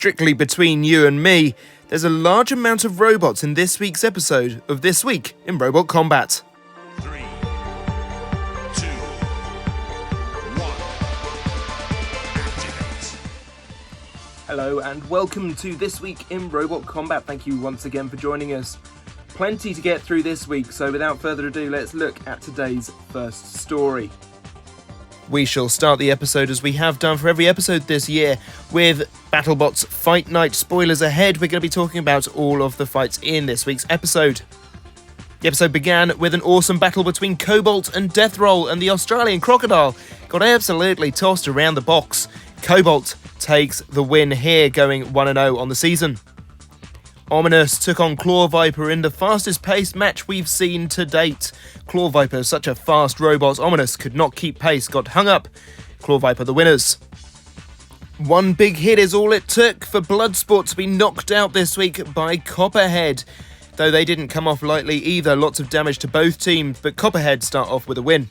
strictly between you and me, there's a large amount of robots in this week's episode of This Week in Robot Combat. 3, 2, 1, activate. Hello and welcome to This Week in Robot Combat. Thank you once again for joining us. Plenty to get through this week, so without further ado, let's look at today's first story. We shall start the episode as we have done for every episode this year with BattleBots Fight Night. Spoilers ahead, we're going to be talking about all of the fights in this week's episode. The episode began with an awesome battle between Cobalt and Deathroll, and the Australian Crocodile got absolutely tossed around the box. Cobalt takes the win here, going 1-0 on the season. Ominous took on Claw Viper in the fastest paced match we've seen to date. Claw Viper is such a fast robot, Ominous could not keep pace, got hung up. Claw Viper the winners. One big hit is all it took for Bloodsport to be knocked out this week by Copperhead. Though they didn't come off lightly either, lots of damage to both teams, but Copperhead start off with a win.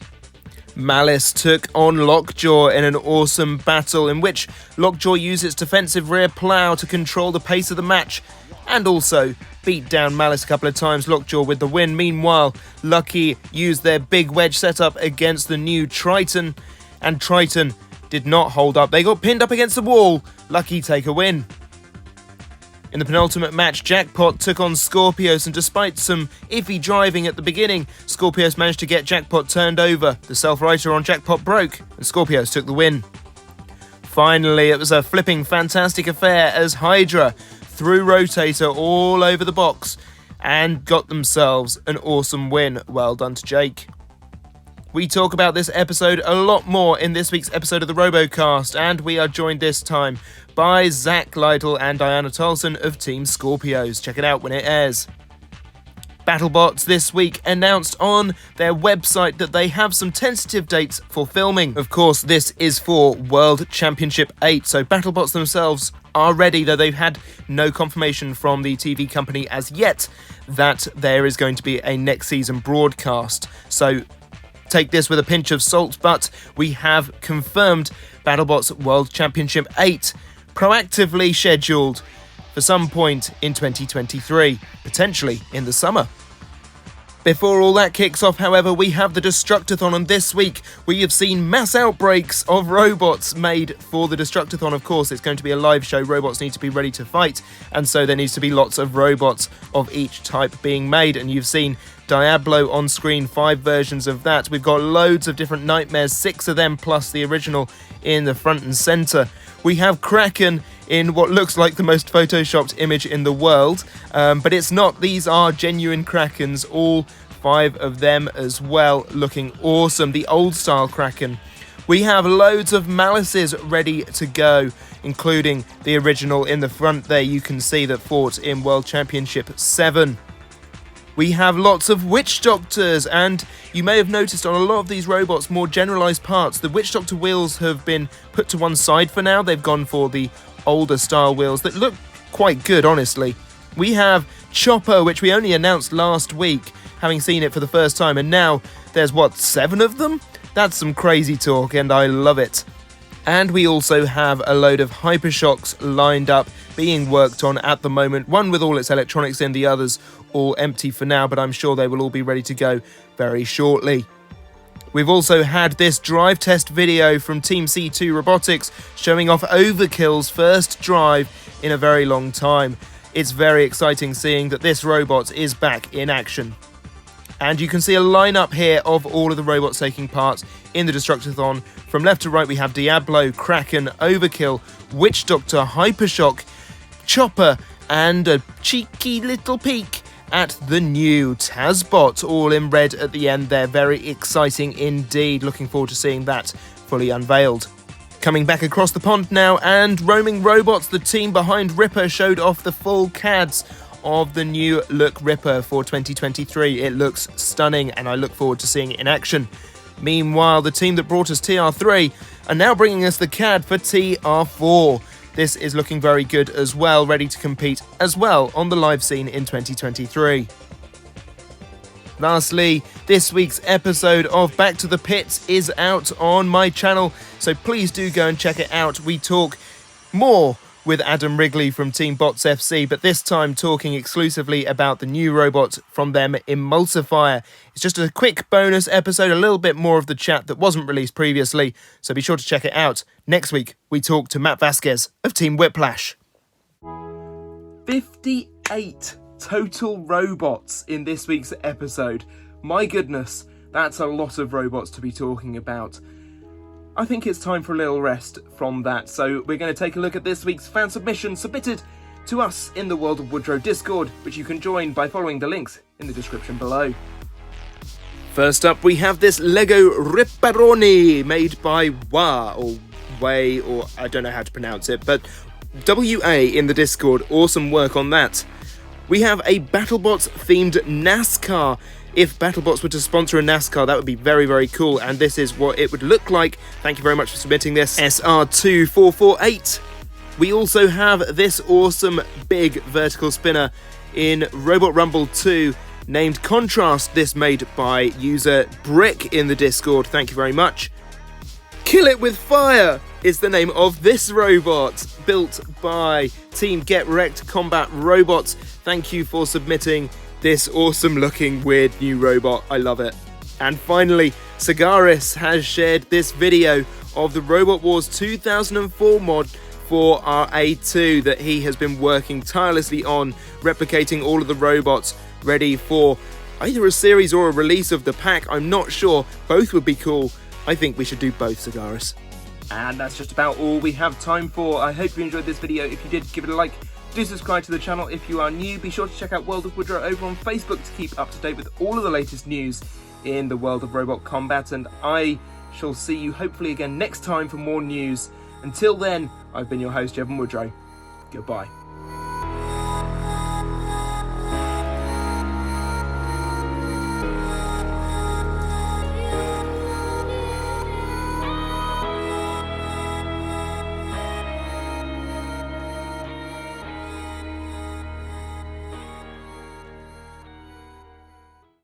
Malice took on Lockjaw in an awesome battle in which Lockjaw used its defensive rear plough to control the pace of the match and also beat down Malice a couple of times, Lockjaw with the win. Meanwhile, Lucky used their big wedge setup against the new Triton, and Triton did not hold up. They got pinned up against the wall. Lucky take a win. In the penultimate match, Jackpot took on Scorpios, and despite some iffy driving at the beginning, Scorpios managed to get Jackpot turned over. The self-righter on Jackpot broke, and Scorpios took the win. Finally, it was a flipping fantastic affair as Hydra threw Rotator all over the box and got themselves an awesome win. Well done to Jake. We talk about this episode a lot more in this week's episode of the RoboCast, and we are joined this time by Zach Lytle and Diana Tolson of Team Scorpios. Check it out when it airs. BattleBots this week announced on their website that they have some tentative dates for filming. Of course, this is for World Championship 8, so BattleBots themselves are ready, though they've had no confirmation from the TV company as yet that there is going to be a next season broadcast. So take this with a pinch of salt, but we have confirmed BattleBots World Championship 8 proactively scheduled for some point in 2023, potentially in the summer. Before all that kicks off, however, we have the Destructathon, and this week we have seen mass outbreaks of robots made for the Destructathon. Of course, it's going to be a live show. Robots need to be ready to fight, and so there needs to be lots of robots of each type being made, and you've seen Diablo on screen, 5 versions of that. We've got loads of different nightmares, 6 of them plus the original in the front and centre. We have Kraken in what looks like the most photoshopped image in the world, but it's not. These are genuine Krakens, all 5 of them as well, looking awesome. The old style Kraken. We have loads of Malices ready to go, including the original in the front there. You can see that fought in World Championship 7. We have lots of Witch Doctors, and you may have noticed on a lot of these robots more generalised parts, the Witch Doctor wheels have been put to one side for now. They've gone for the older style wheels that look quite good, honestly. We have Chopper, which we only announced last week, having seen it for the first time, and now there's, 7 of them? That's some crazy talk, and I love it. And we also have a load of Hypershocks lined up, being worked on at the moment, one with all its electronics in, the others all empty for now, but I'm sure they will all be ready to go very shortly. We've also had this drive test video from Team C2 Robotics showing off Overkill's first drive in a very long time. It's very exciting seeing that this robot is back in action. And you can see a lineup here of all of the robots taking part in the Destructathon. From left to right we have Diablo, Kraken, Overkill, Witch Doctor, Hypershock, Chopper, and a cheeky little peek at the new Tazbot, all in red at the end there. Very exciting indeed. Looking forward to seeing that fully unveiled. Coming back across the pond now, and Roaming Robots, the team behind Ripper, showed off the full CADs of the new look Ripper for 2023. It looks stunning, and I look forward to seeing it in action. Meanwhile, the team that brought us TR3 are now bringing us the CAD for TR4. This is looking very good as well, ready to compete as well on the live scene in 2023. Lastly, this week's episode of Back to the Pits is out on my channel, so please do go and check it out. We talk more with Adam Wrigley from Team Bots FC, but this time talking exclusively about the new robot from them, Emulsifier. It's just a quick bonus episode, a little bit more of the chat that wasn't released previously, so be sure to check it out. Next week, we talk to Matt Vasquez of Team Whiplash. 58 total robots in this week's episode. My goodness, that's a lot of robots to be talking about. I think it's time for a little rest from that, so we're going to take a look at this week's fan submission submitted to us in the World of Woodrow Discord, which you can join by following the links in the description below. First up, we have this Lego Ripperoni made by Way, or I don't know how to pronounce it, but WA in the Discord. Awesome work on that. We have a BattleBots themed NASCAR. If BattleBots were to sponsor a NASCAR, that would be very, very cool, and this is what it would look like. Thank you very much for submitting this, SR2448. We also have this awesome big vertical spinner in Robot Rumble 2, named Contrast, this made by user Brick in the Discord. Thank you very much. Kill It With Fire is the name of this robot, built by Team Get Wrecked Combat Robots. Thank you for submitting this awesome looking weird new robot. I love it. And finally, Sagaris has shared this video of the Robot Wars 2004 mod for RA2 that he has been working tirelessly on, replicating all of the robots ready for either a series or a release of the pack. I'm not sure. Both would be cool. I think we should do both, Sagaris. And that's just about all we have time for. I hope you enjoyed this video. If you did, give it a like. Do subscribe to the channel if you are new. Be sure to check out World of Woodrow over on Facebook to keep up to date with all of the latest news in the world of robot combat. And I shall see you hopefully again next time for more news. Until then, I've been your host, Jevon Woodrow. Goodbye.